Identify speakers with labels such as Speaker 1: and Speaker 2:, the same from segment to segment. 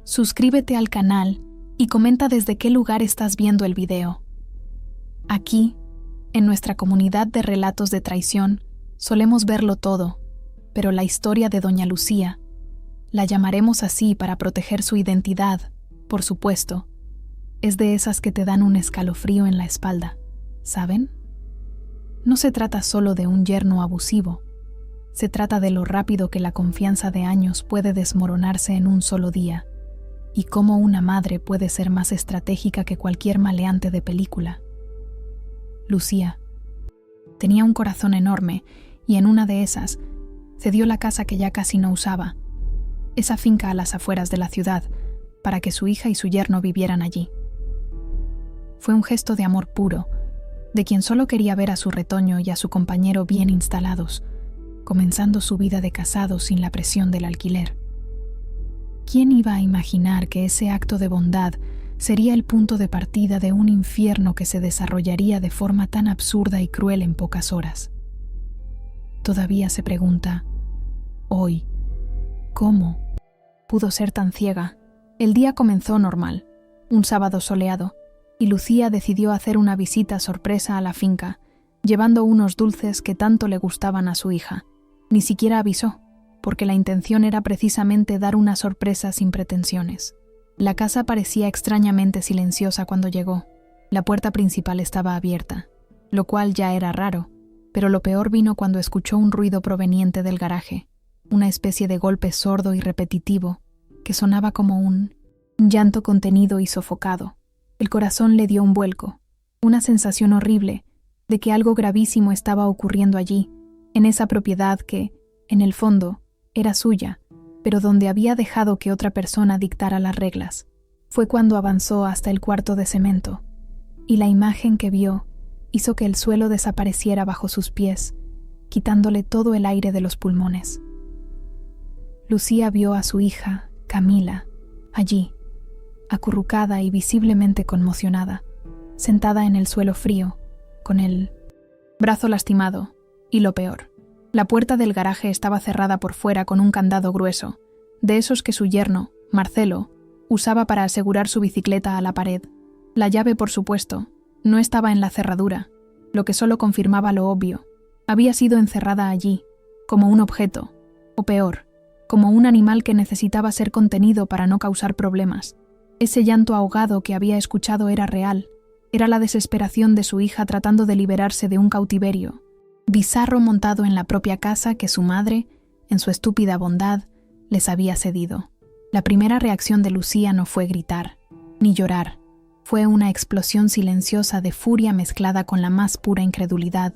Speaker 1: suscríbete al canal y comenta desde qué lugar estás viendo el video. Aquí, en nuestra comunidad de relatos de traición, solemos verlo todo, pero la historia de Doña Lucía, la llamaremos así para proteger su identidad, por supuesto, es de esas que te dan un escalofrío en la espalda, ¿saben? No se trata solo de un yerno abusivo, se trata de lo rápido que la confianza de años puede desmoronarse en un solo día, y cómo una madre puede ser más estratégica que cualquier maleante de película. Lucía tenía un corazón enorme y en una de esas cedió la casa que ya casi no usaba, esa finca a las afueras de la ciudad, para que su hija y su yerno vivieran allí. Fue un gesto de amor puro, de quien solo quería ver a su retoño y a su compañero bien instalados, comenzando su vida de casados sin la presión del alquiler. ¿Quién iba a imaginar que ese acto de bondad sería el punto de partida de un infierno que se desarrollaría de forma tan absurda y cruel en pocas horas? Todavía se pregunta, hoy, ¿cómo pudo ser tan ciega? El día comenzó normal, un sábado soleado, y Lucía decidió hacer una visita sorpresa a la finca, llevando unos dulces que tanto le gustaban a su hija. Ni siquiera avisó, porque la intención era precisamente dar una sorpresa sin pretensiones. La casa parecía extrañamente silenciosa cuando llegó. La puerta principal estaba abierta, lo cual ya era raro, pero lo peor vino cuando escuchó un ruido proveniente del garaje, una especie de golpe sordo y repetitivo, que sonaba como un llanto contenido y sofocado. El corazón le dio un vuelco, una sensación horrible de que algo gravísimo estaba ocurriendo allí, en esa propiedad que, en el fondo, era suya, pero donde había dejado que otra persona dictara las reglas. Fue cuando avanzó hasta el cuarto de cemento, y la imagen que vio hizo que el suelo desapareciera bajo sus pies, quitándole todo el aire de los pulmones. Lucía vio a su hija, Camila, allí, acurrucada y visiblemente conmocionada, sentada en el suelo frío, con el brazo lastimado, y lo peor, la puerta del garaje estaba cerrada por fuera con un candado grueso, de esos que su yerno, Marcelo, usaba para asegurar su bicicleta a la pared. La llave, por supuesto, no estaba en la cerradura, lo que solo confirmaba lo obvio. Había sido encerrada allí, como un objeto, o peor, como un animal que necesitaba ser contenido para no causar problemas. Ese llanto ahogado que había escuchado era real, era la desesperación de su hija tratando de liberarse de un cautiverio, bizarro montado en la propia casa que su madre, en su estúpida bondad, les había cedido. La primera reacción de Lucía no fue gritar, ni llorar. Fue una explosión silenciosa de furia mezclada con la más pura incredulidad,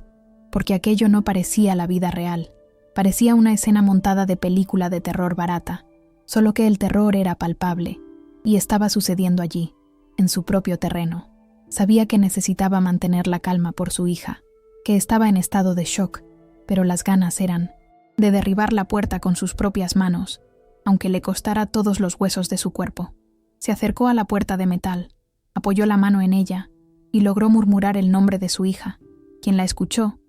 Speaker 1: porque aquello no parecía la vida real. Parecía una escena montada de película de terror barata, solo que el terror era palpable, y estaba sucediendo allí, en su propio terreno. Sabía que necesitaba mantener la calma por su hija, que estaba en estado de shock, pero las ganas eran de derribar la puerta con sus propias manos, aunque le costara todos los huesos de su cuerpo. Se acercó a la puerta de metal, apoyó la mano en ella y logró murmurar el nombre de su hija, quien la escuchó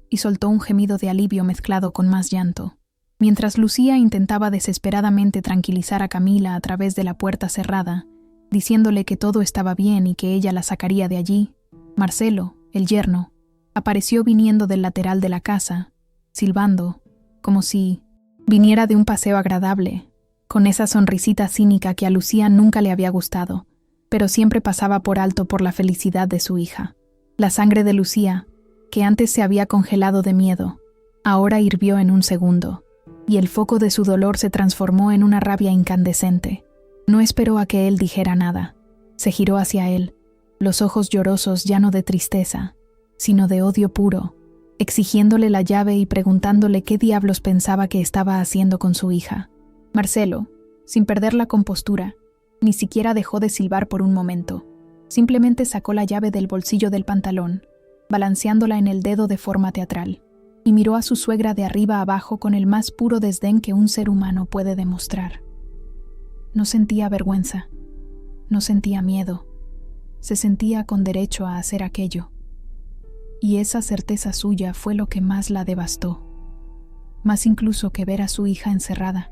Speaker 1: y soltó un gemido de alivio mezclado con más llanto. Mientras Lucía intentaba desesperadamente tranquilizar a Camila a través de la puerta cerrada, diciéndole que todo estaba bien y que ella la sacaría de allí, Marcelo, el yerno, apareció viniendo del lateral de la casa, silbando, como si viniera de un paseo agradable, con esa sonrisita cínica que a Lucía nunca le había gustado, pero siempre pasaba por alto por la felicidad de su hija. La sangre de Lucía, que antes se había congelado de miedo, ahora hirvió en un segundo, y el foco de su dolor se transformó en una rabia incandescente. No esperó a que él dijera nada. Se giró hacia él, los ojos llorosos ya no de tristeza, sino de odio puro, exigiéndole la llave y preguntándole qué diablos pensaba que estaba haciendo con su hija. Marcelo, sin perder la compostura, ni siquiera dejó de silbar por un momento. Simplemente sacó la llave del bolsillo del pantalón, balanceándola en el dedo de forma teatral, y miró a su suegra de arriba abajo con el más puro desdén que un ser humano puede demostrar. No sentía vergüenza, no sentía miedo, se sentía con derecho a hacer aquello. Y esa certeza suya fue lo que más la devastó, más incluso que ver a su hija encerrada.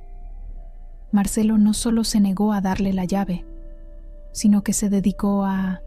Speaker 1: Marcelo no solo se negó a darle la llave, sino que se dedicó a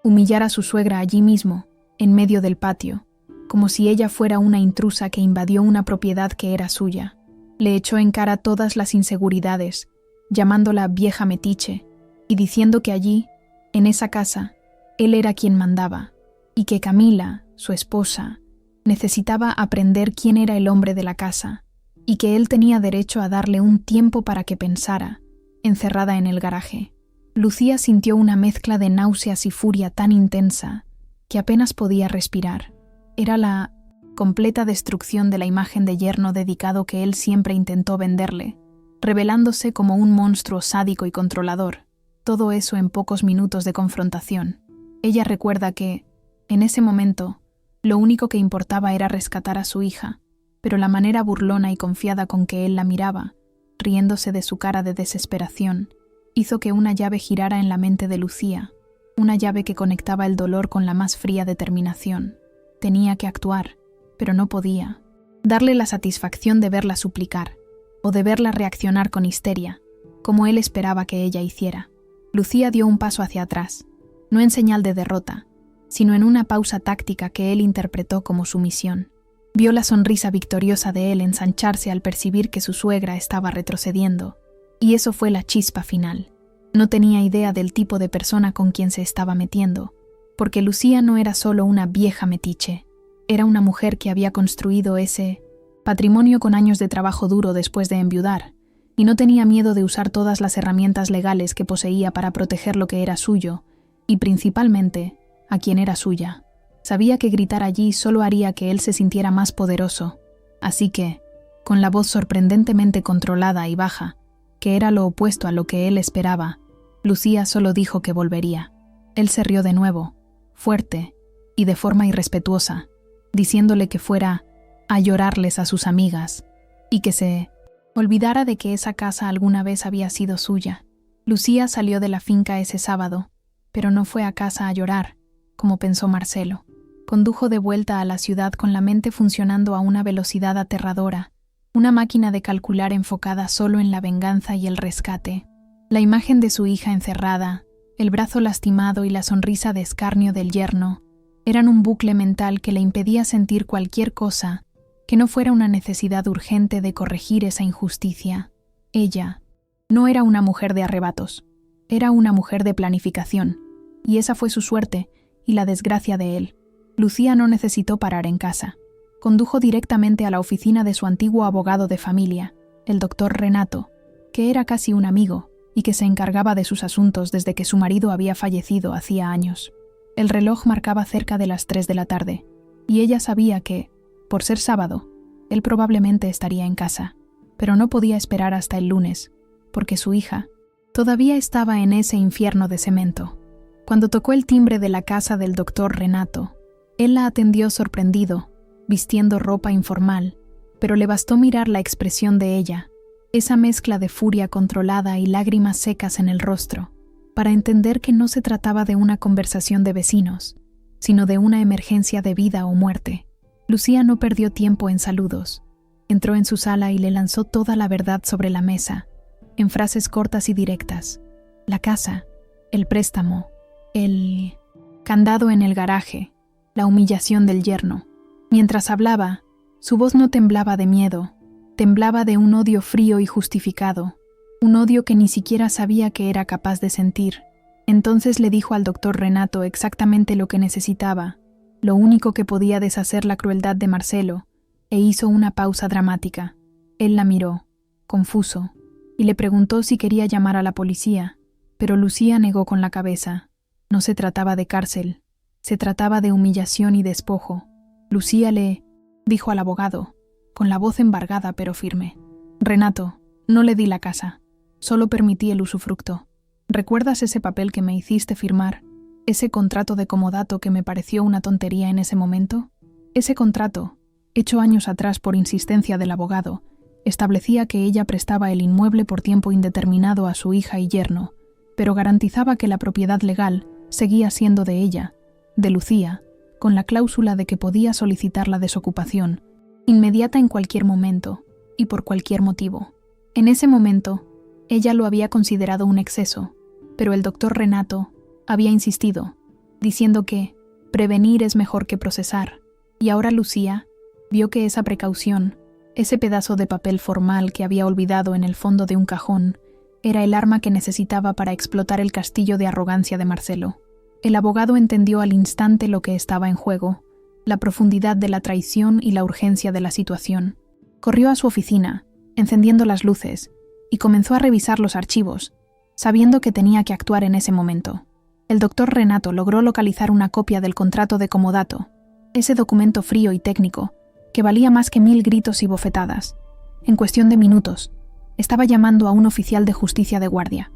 Speaker 1: humillar a su suegra allí mismo, en medio del patio, como si ella fuera una intrusa que invadió una propiedad que era suya. Le echó en cara todas las inseguridades, llamándola vieja metiche, y diciendo que allí, en esa casa, él era quien mandaba, y que Camila, su esposa, necesitaba aprender quién era el hombre de la casa, y que él tenía derecho a darle un tiempo para que pensara, encerrada en el garaje. Lucía sintió una mezcla de náuseas y furia tan intensa que apenas podía respirar. Era la completa destrucción de la imagen de yerno dedicado que él siempre intentó venderle, revelándose como un monstruo sádico y controlador. Todo eso en pocos minutos de confrontación. Ella recuerda que, en ese momento, lo único que importaba era rescatar a su hija, pero la manera burlona y confiada con que él la miraba, riéndose de su cara de desesperación, hizo que una llave girara en la mente de Lucía, una llave que conectaba el dolor con la más fría determinación. Tenía que actuar, pero no podía. Darle la satisfacción de verla suplicar, o de verla reaccionar con histeria, como él esperaba que ella hiciera. Lucía dio un paso hacia atrás, no en señal de derrota, sino en una pausa táctica que él interpretó como sumisión. Vio la sonrisa victoriosa de él ensancharse al percibir que su suegra estaba retrocediendo, y eso fue la chispa final. No tenía idea del tipo de persona con quien se estaba metiendo, porque Lucía no era solo una vieja metiche, era una mujer que había construido ese patrimonio con años de trabajo duro después de enviudar, y no tenía miedo de usar todas las herramientas legales que poseía para proteger lo que era suyo, y principalmente a quien era suya. Sabía que gritar allí solo haría que él se sintiera más poderoso, así que, con la voz sorprendentemente controlada y baja, que era lo opuesto a lo que él esperaba, Lucía solo dijo que volvería. Él se rió de nuevo, fuerte y de forma irrespetuosa, diciéndole que fuera a llorarles a sus amigas y que se olvidara de que esa casa alguna vez había sido suya. Lucía salió de la finca ese sábado, pero no fue a casa a llorar, como pensó Marcelo. Condujo de vuelta a la ciudad con la mente funcionando a una velocidad aterradora, una máquina de calcular enfocada solo en la venganza y el rescate. La imagen de su hija encerrada, el brazo lastimado y la sonrisa de escarnio del yerno eran un bucle mental que le impedía sentir cualquier cosa que no fuera una necesidad urgente de corregir esa injusticia. Ella no era una mujer de arrebatos, era una mujer de planificación, y esa fue su suerte y la desgracia de él. Lucía no necesitó parar en casa. Condujo directamente a la oficina de su antiguo abogado de familia, el doctor Renato, que era casi un amigo y que se encargaba de sus asuntos desde que su marido había fallecido hacía años. El reloj marcaba cerca de las 3 de la tarde, y ella sabía que, por ser sábado, él probablemente estaría en casa, pero no podía esperar hasta el lunes, porque su hija todavía estaba en ese infierno de cemento. Cuando tocó el timbre de la casa del doctor Renato, él la atendió sorprendido, vistiendo ropa informal, pero le bastó mirar la expresión de ella, esa mezcla de furia controlada y lágrimas secas en el rostro, para entender que no se trataba de una conversación de vecinos, sino de una emergencia de vida o muerte. Lucía no perdió tiempo en saludos. Entró en su sala y le lanzó toda la verdad sobre la mesa, en frases cortas y directas. La casa, el préstamo, el candado en el garaje, la humillación del yerno. Mientras hablaba, su voz no temblaba de miedo, temblaba de un odio frío y justificado, un odio que ni siquiera sabía que era capaz de sentir. Entonces le dijo al doctor Renato exactamente lo que necesitaba, lo único que podía deshacer la crueldad de Marcelo, e hizo una pausa dramática. Él la miró, confuso, y le preguntó si quería llamar a la policía, pero Lucía negó con la cabeza. No se trataba de cárcel, se trataba de humillación y despojo. Lucía le dijo al abogado, con la voz embargada pero firme: «Renato, no le di la casa, solo permití el usufructo. ¿Recuerdas ese papel que me hiciste firmar? Ese contrato de comodato que me pareció una tontería en ese momento? Ese contrato, hecho años atrás por insistencia del abogado, establecía que ella prestaba el inmueble por tiempo indeterminado a su hija y yerno, pero garantizaba que la propiedad legal seguía siendo de ella, de Lucía, con la cláusula de que podía solicitar la desocupación, inmediata en cualquier momento y por cualquier motivo. En ese momento, Ella lo había considerado un exceso, pero el doctor Renato había insistido, diciendo que prevenir es mejor que procesar, y ahora Lucía vio que esa precaución, ese pedazo de papel formal que había olvidado en el fondo de un cajón, era el arma que necesitaba para explotar el castillo de arrogancia de Marcelo. El abogado entendió al instante lo que estaba en juego, la profundidad de la traición y la urgencia de la situación. Corrió a su oficina, encendiendo las luces, y comenzó a revisar los archivos, sabiendo que tenía que actuar en ese momento. El doctor Renato logró localizar una copia del contrato de comodato, ese documento frío y técnico, que valía más que 1000 gritos y bofetadas. En cuestión de minutos, estaba llamando a un oficial de justicia de guardia.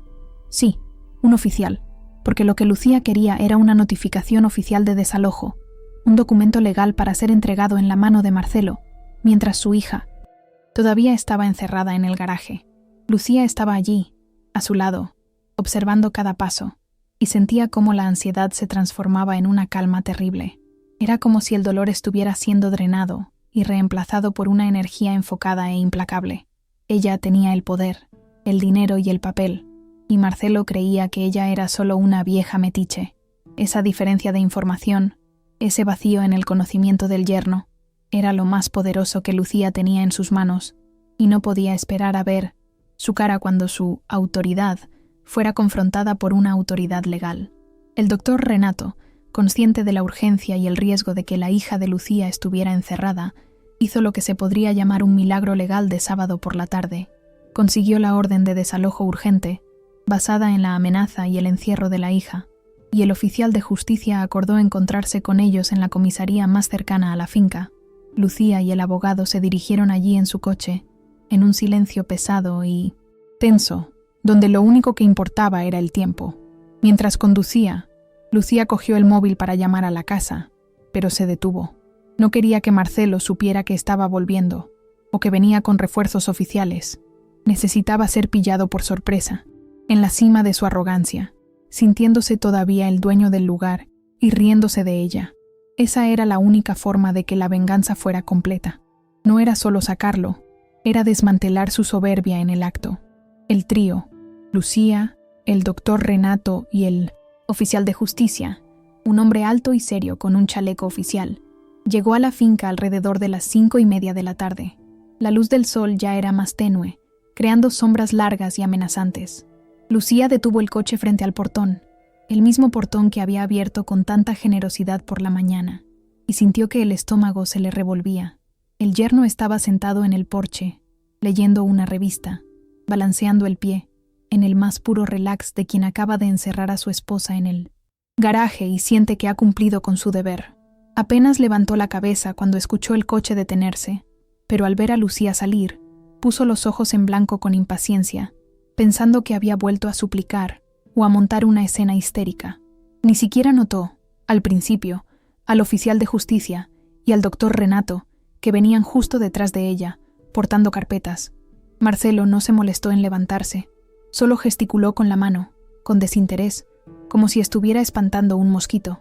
Speaker 1: Sí, un oficial, porque lo que Lucía quería era una notificación oficial de desalojo, un documento legal para ser entregado en la mano de Marcelo, mientras su hija todavía estaba encerrada en el garaje. Lucía estaba allí, a su lado, observando cada paso, y sentía cómo la ansiedad se transformaba en una calma terrible. Era como si el dolor estuviera siendo drenado y reemplazado por una energía enfocada e implacable. Ella tenía el poder, el dinero y el papel, y Marcelo creía que ella era solo una vieja metiche. Esa diferencia de información, ese vacío en el conocimiento del yerno, era lo más poderoso que Lucía tenía en sus manos, y no podía esperar a ver su cara cuando su autoridad fuera confrontada por una autoridad legal. El doctor Renato, consciente de la urgencia y el riesgo de que la hija de Lucía estuviera encerrada, hizo lo que se podría llamar un milagro legal de sábado por la tarde. Consiguió la orden de desalojo urgente, basada en la amenaza y el encierro de la hija, y el oficial de justicia acordó encontrarse con ellos en la comisaría más cercana a la finca. Lucía y el abogado se dirigieron allí en su coche, en un silencio pesado y tenso, donde lo único que importaba era el tiempo. Mientras conducía, Lucía cogió el móvil para llamar a la casa, pero se detuvo. No quería que Marcelo supiera que estaba volviendo, o que venía con refuerzos oficiales. Necesitaba ser pillado por sorpresa, en la cima de su arrogancia, sintiéndose todavía el dueño del lugar y riéndose de ella. Esa era la única forma de que la venganza fuera completa. No era solo sacarlo, era desmantelar su soberbia en el acto. El trío, Lucía, el doctor Renato y el oficial de justicia, un hombre alto y serio con un chaleco oficial, llegó a la finca alrededor de las 5:30 de la tarde. La luz del sol ya era más tenue, creando sombras largas y amenazantes. Lucía detuvo el coche frente al portón, el mismo portón que había abierto con tanta generosidad por la mañana, y sintió que el estómago se le revolvía. El yerno estaba sentado en el porche, leyendo una revista, balanceando el pie, en el más puro relax de quien acaba de encerrar a su esposa en el garaje y siente que ha cumplido con su deber. Apenas levantó la cabeza cuando escuchó el coche detenerse, pero al ver a Lucía salir, puso los ojos en blanco con impaciencia, pensando que había vuelto a suplicar o a montar una escena histérica. Ni siquiera notó, al principio, al oficial de justicia y al doctor Renato, que venían justo detrás de ella, portando carpetas. Marcelo no se molestó en levantarse, solo gesticuló con la mano, con desinterés, como si estuviera espantando un mosquito.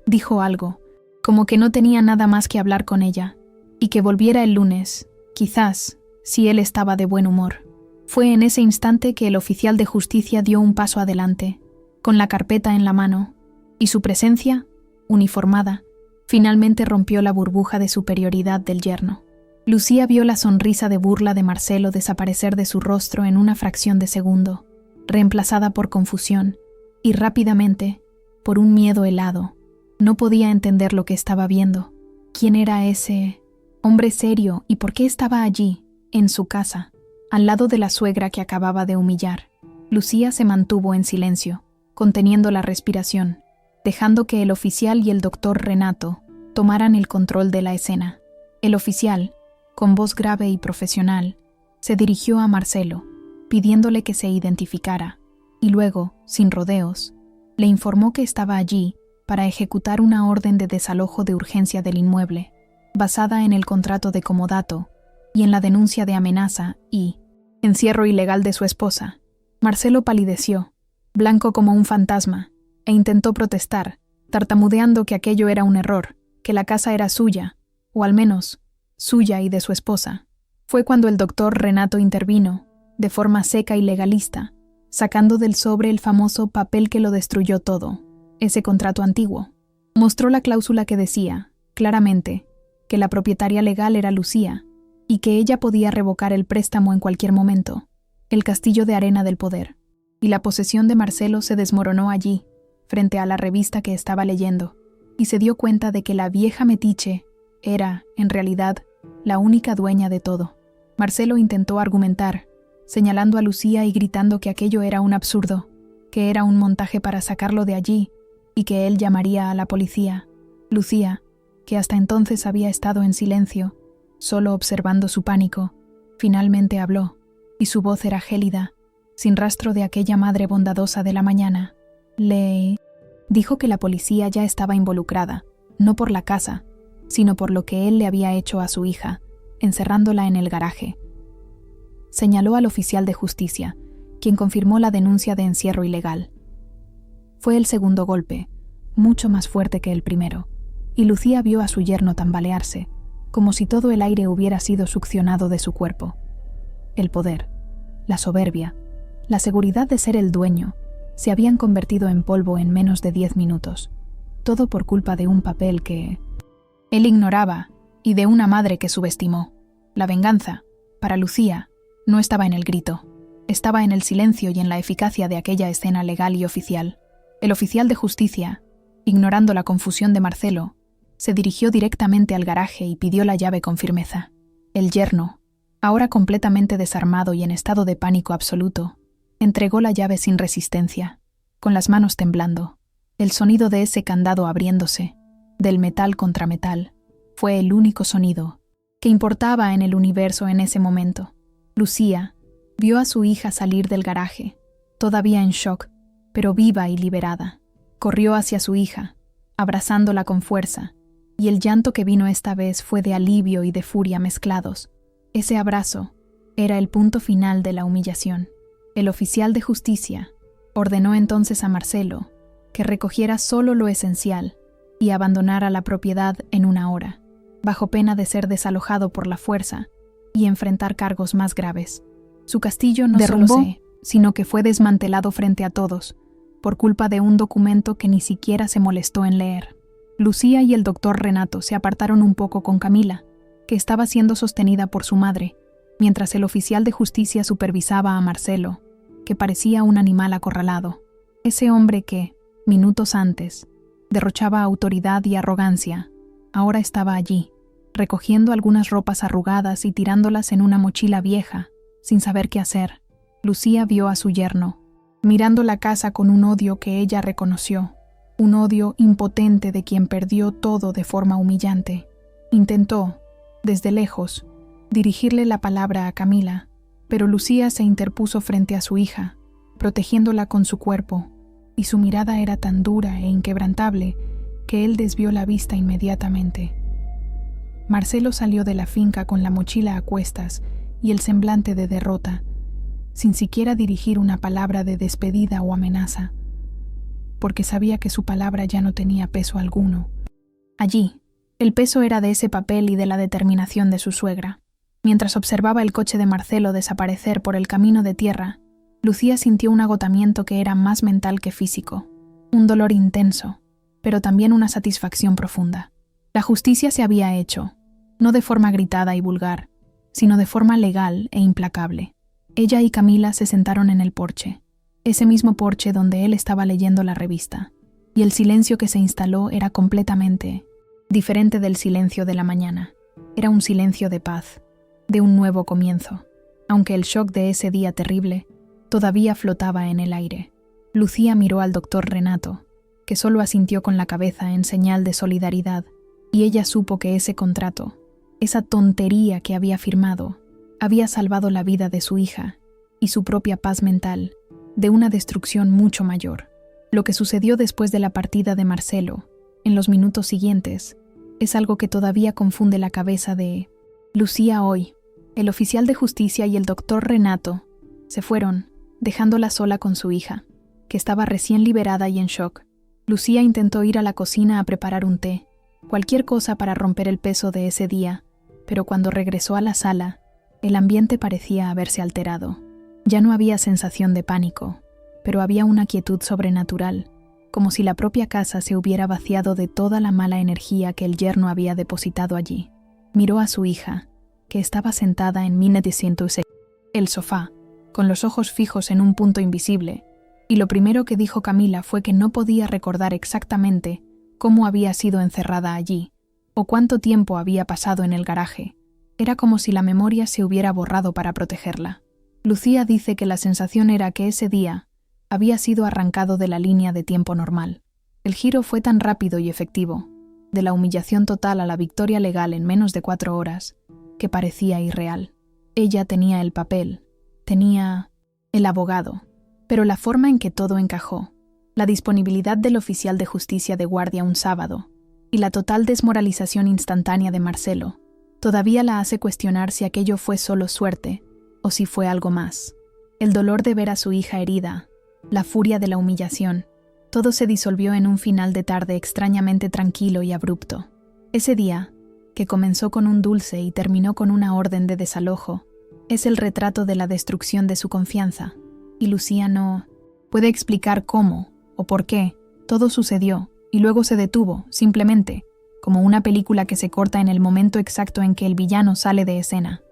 Speaker 1: Dijo algo, como que no tenía nada más que hablar con ella, y que volviera el lunes, quizás, si él estaba de buen humor. Fue en ese instante que el oficial de justicia dio un paso adelante, con la carpeta en la mano, y su presencia, uniformada, finalmente rompió la burbuja de superioridad del yerno. Lucía vio la sonrisa de burla de Marcelo desaparecer de su rostro en una fracción de segundo, reemplazada por confusión, y rápidamente, por un miedo helado. No podía entender lo que estaba viendo. ¿Quién era ese hombre serio y por qué estaba allí, en su casa, al lado de la suegra que acababa de humillar? Lucía se mantuvo en silencio, conteniendo la respiración, dejando que el oficial y el doctor Renato tomaran el control de la escena. El oficial, con voz grave y profesional, se dirigió a Marcelo, pidiéndole que se identificara, y luego, sin rodeos, le informó que estaba allí para ejecutar una orden de desalojo de urgencia del inmueble, basada en el contrato de comodato y en la denuncia de amenaza y encierro ilegal de su esposa. Marcelo palideció, blanco como un fantasma, e intentó protestar, tartamudeando que aquello era un error, que la casa era suya, o al menos, suya y de su esposa. Fue cuando el doctor Renato intervino, de forma seca y legalista, sacando del sobre el famoso papel que lo destruyó todo, ese contrato antiguo. Mostró la cláusula que decía, claramente, que la propietaria legal era Lucía y que ella podía revocar el préstamo en cualquier momento, el castillo de arena del poder, y la posesión de Marcelo se desmoronó allí, frente a la revista que estaba leyendo, y se dio cuenta de que la vieja metiche era, en realidad, la única dueña de todo. Marcelo intentó argumentar, señalando a Lucía y gritando que aquello era un absurdo, que era un montaje para sacarlo de allí y que él llamaría a la policía. Lucía, que hasta entonces había estado en silencio, solo observando su pánico, finalmente habló, y su voz era gélida, sin rastro de aquella madre bondadosa de la mañana. Le dijo que la policía ya estaba involucrada, no por la casa, sino por lo que él le había hecho a su hija, encerrándola en el garaje. Señaló al oficial de justicia, quien confirmó la denuncia de encierro ilegal. Fue el segundo golpe, mucho más fuerte que el primero, y Lucía vio a su yerno tambalearse, como si todo el aire hubiera sido succionado de su cuerpo. El poder, la soberbia, la seguridad de ser el dueño, se habían convertido en polvo en menos de 10 minutos, todo por culpa de un papel que él ignoraba y de una madre que subestimó. La venganza, para Lucía, no estaba en el grito, estaba en el silencio y en la eficacia de aquella escena legal y oficial. El oficial de justicia, ignorando la confusión de Marcelo, se dirigió directamente al garaje y pidió la llave con firmeza. El yerno, ahora completamente desarmado y en estado de pánico absoluto, entregó la llave sin resistencia, con las manos temblando. El sonido de ese candado abriéndose, del metal contra metal, fue el único sonido que importaba en el universo en ese momento. Lucía vio a su hija salir del garaje, todavía en shock, pero viva y liberada. Corrió hacia su hija, abrazándola con fuerza, y el llanto que vino esta vez fue de alivio y de furia mezclados. Ese abrazo era el punto final de la humillación. El oficial de justicia ordenó entonces a Marcelo que recogiera solo lo esencial y abandonara la propiedad en 1 hora, bajo pena de ser desalojado por la fuerza y enfrentar cargos más graves. Su castillo no solo sino que fue desmantelado frente a todos, por culpa de un documento que ni siquiera se molestó en leer. Lucía y el doctor Renato se apartaron un poco con Camila, que estaba siendo sostenida por su madre, mientras el oficial de justicia supervisaba a Marcelo, que parecía un animal acorralado. Ese hombre que, minutos antes, derrochaba autoridad y arrogancia, ahora estaba allí, recogiendo algunas ropas arrugadas y tirándolas en una mochila vieja, sin saber qué hacer. Lucía vio a su yerno, mirando la casa con un odio que ella reconoció, un odio impotente de quien perdió todo de forma humillante. Intentó, desde lejos, dirigirle la palabra a Camila, pero Lucía se interpuso frente a su hija, protegiéndola con su cuerpo, y su mirada era tan dura e inquebrantable que él desvió la vista inmediatamente. Marcelo salió de la finca con la mochila a cuestas y el semblante de derrota, sin siquiera dirigir una palabra de despedida o amenaza, porque sabía que su palabra ya no tenía peso alguno. Allí, el peso era de ese papel y de la determinación de su suegra. Mientras observaba el coche de Marcelo desaparecer por el camino de tierra, Lucía sintió un agotamiento que era más mental que físico, un dolor intenso, pero también una satisfacción profunda. La justicia se había hecho, no de forma gritada y vulgar, sino de forma legal e implacable. Ella y Camila se sentaron en el porche, ese mismo porche donde él estaba leyendo la revista, y el silencio que se instaló era completamente diferente del silencio de la mañana. Era un silencio de paz, de un nuevo comienzo, aunque el shock de ese día terrible todavía flotaba en el aire. Lucía miró al doctor Renato, que solo asintió con la cabeza en señal de solidaridad, y ella supo que ese contrato, esa tontería que había firmado, había salvado la vida de su hija y su propia paz mental de una destrucción mucho mayor. Lo que sucedió después de la partida de Marcelo, en los minutos siguientes, es algo que todavía confunde la cabeza de Lucía hoy. El oficial de justicia y el doctor Renato se fueron, dejándola sola con su hija, que estaba recién liberada y en shock. Lucía intentó ir a la cocina a preparar un té, cualquier cosa para romper el peso de ese día, pero cuando regresó a la sala, el ambiente parecía haberse alterado. Ya no había sensación de pánico, pero había una quietud sobrenatural, como si la propia casa se hubiera vaciado de toda la mala energía que el yerno había depositado allí. Miró a su hija, que estaba sentada en el sofá, con los ojos fijos en un punto invisible, y lo primero que dijo Camila fue que no podía recordar exactamente cómo había sido encerrada allí, o cuánto tiempo había pasado en el garaje. Era como si la memoria se hubiera borrado para protegerla. Lucía dice que la sensación era que ese día había sido arrancado de la línea de tiempo normal. El giro fue tan rápido y efectivo, de la humillación total a la victoria legal en menos de 4 horas, que parecía irreal. Ella tenía el papel, tenía el abogado, pero la forma en que todo encajó, la disponibilidad del oficial de justicia de guardia un sábado y la total desmoralización instantánea de Marcelo, todavía la hace cuestionar si aquello fue solo suerte o si fue algo más. El dolor de ver a su hija herida, la furia de la humillación, todo se disolvió en un final de tarde extrañamente tranquilo y abrupto. Ese día, que comenzó con un dulce y terminó con una orden de desalojo, es el retrato de la destrucción de su confianza, y Lucía no puede explicar cómo o por qué todo sucedió y luego se detuvo, simplemente, como una película que se corta en el momento exacto en que el villano sale de escena.